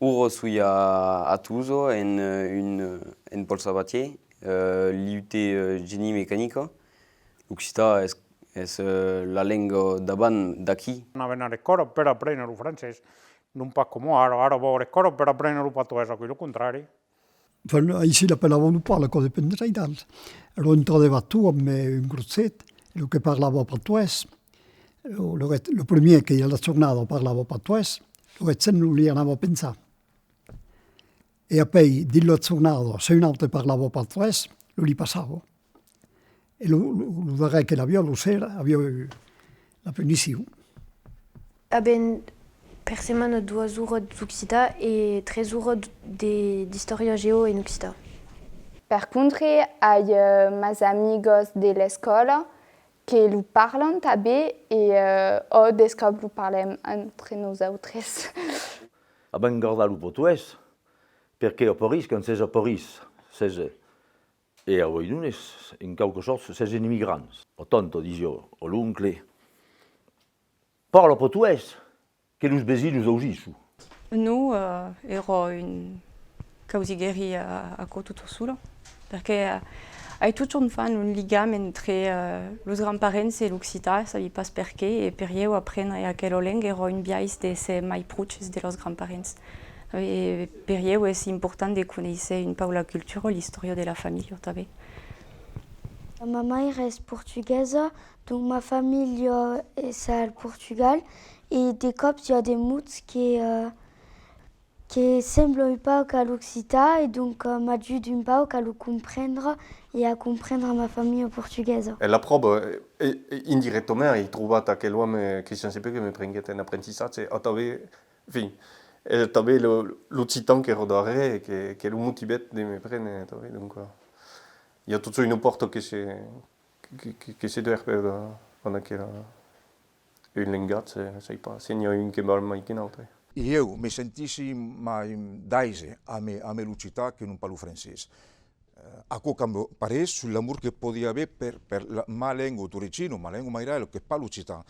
Urosuia à Tuso en Paul Sabatier, l'IUT Génie Mécanique. L'Occità est la langue d'abans d'aquí. Avevano le cose per apprendere il francese, non pas come ora avevo le cose per apprendere il portoghese, qui il contrario. Enfin, ici, la parlavano pas la cosa dipendeva dal. Allora introdeva tu come un gruzzet, lo che parlava portoghese. Le premier che alla giornata parlava portoghese, lo che non li andava a pensare. E poi, di la giornata, se un altro parlava portoghese, lo li passava. E lo darei che l'aveva lo sera, aveva la punizione. Ben per setmana 2 ore d'Occità e 3 ore d'historia geo in Occità. Per contro, hai mes amigos dell'escola che lo parlano també e o descob lo parlem entre nosaltres. Ben guardar lo portuguès, perché a Paris, quand c'est a Paris, c'est e a Oidunes, in quelque sorte, c'est un immigrants. Portanto, disio, o l'oncle parla portuguès, che los vecinos usisu. Nous, ero un causigeri a tutto solo, perché hai tutto un fan un legame entre los grandparents e l'Occità, sabi pas perché, e per io apprendere aquella lingua ero un biais de ser mai proches de los grandparents. E per io è importante conoscere un po' la cultura e l'istoria della famiglia també. Ma mère est portugaise, donc ma famille est au Portugal. Et des cops, il y a des mots qui semblent pas qu'à l'Occità, et donc m'a dû d'un pas qu'à le comprendre et à comprendre ma famille portugaise. E la prova, indirettement, il trouva che l'uomo che si sapeva che mi prendeva un apprentissage, aveva l'occitan che rodare, che lo motivait di me prendere. Donc, il y a tutto une porte che si deve per une lingua, sai pas, se n'è un che va mai che un'altra. Io mi sentissi daise a me l'Occità che non parlo francese. A co cambio parere sull'amore che podia avere per la ma lingua turicino, ma lingua mairale che parlo l'Occità.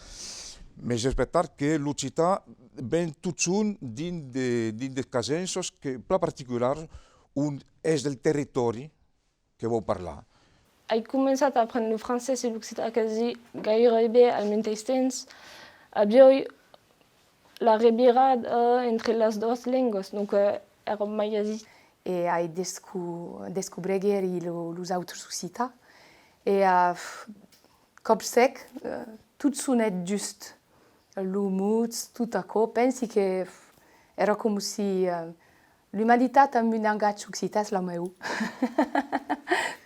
Ma j'espère che l'Occità ben tutto din de casensos che in particolare è del territorio che vuoi parlare. Ho cominciato a apprendre il francese e l'Occità quasi gairebé al mateix temps. Abbiamo la riviera entre les dues llengües, donc ero mai així. E hai descobregher los autres Occità. E cop sec, tot sonet just. L'humuts, tot aquò, pensi che era come si l'umanitat amb un langage occità és la meu.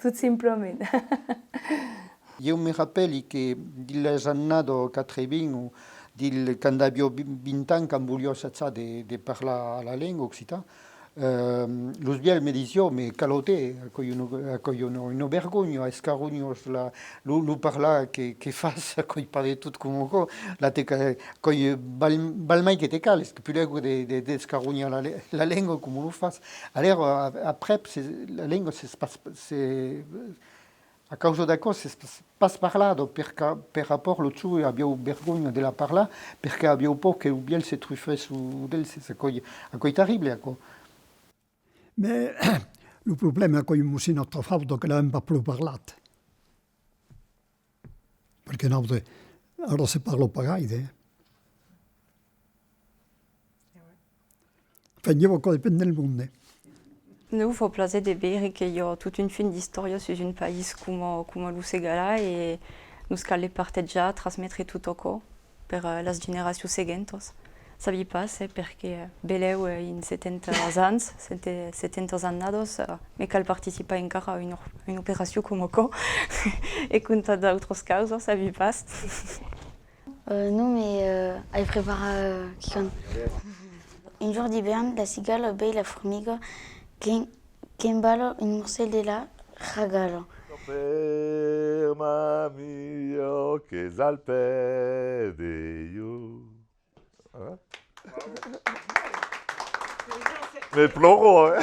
Tout simplement. Io mi rappelli che dils annato 80 quando avevo 20 anni che voglio cessare di parlare la lingua occità, lo sbiel mi diceva, ma calote, una vergogna, scarugnos, lo parla che fa, che parla tutto come co, la teca, che balmai che te cales, che più leggo di scarugna la lingua come lo fa. Allora, après, la lingua a causa da cosa si pas parlato per rapport lo ciù abbiamo vergogna della parla perché abbiamo paura che il biel si truffe su del a coi terribile ecco. Ma il problema è che io mi sono trovato che l'abbiamo più parlato. Perché ora si parla pagai. Facevo cosa dipende dal mondo. Nous, il faut placer des béris qu'il y a toute une fin d'histoire sur un pays comme le Sénégal et nous allons partager, transmettre tout au corps pour les générations suivantes. Ça ne passe parce que Beleu in 70 ans, 70 annados, mais qu'elle participe encore à une opération comme ça et contre d'autres causes, ça ne passe. Non, mais elle prépare un jour d'hiver, la cigale, la fourmiga. Quem balo in morcel de la ragalo. Ferma mio che salpedio. Mais ploro, hein.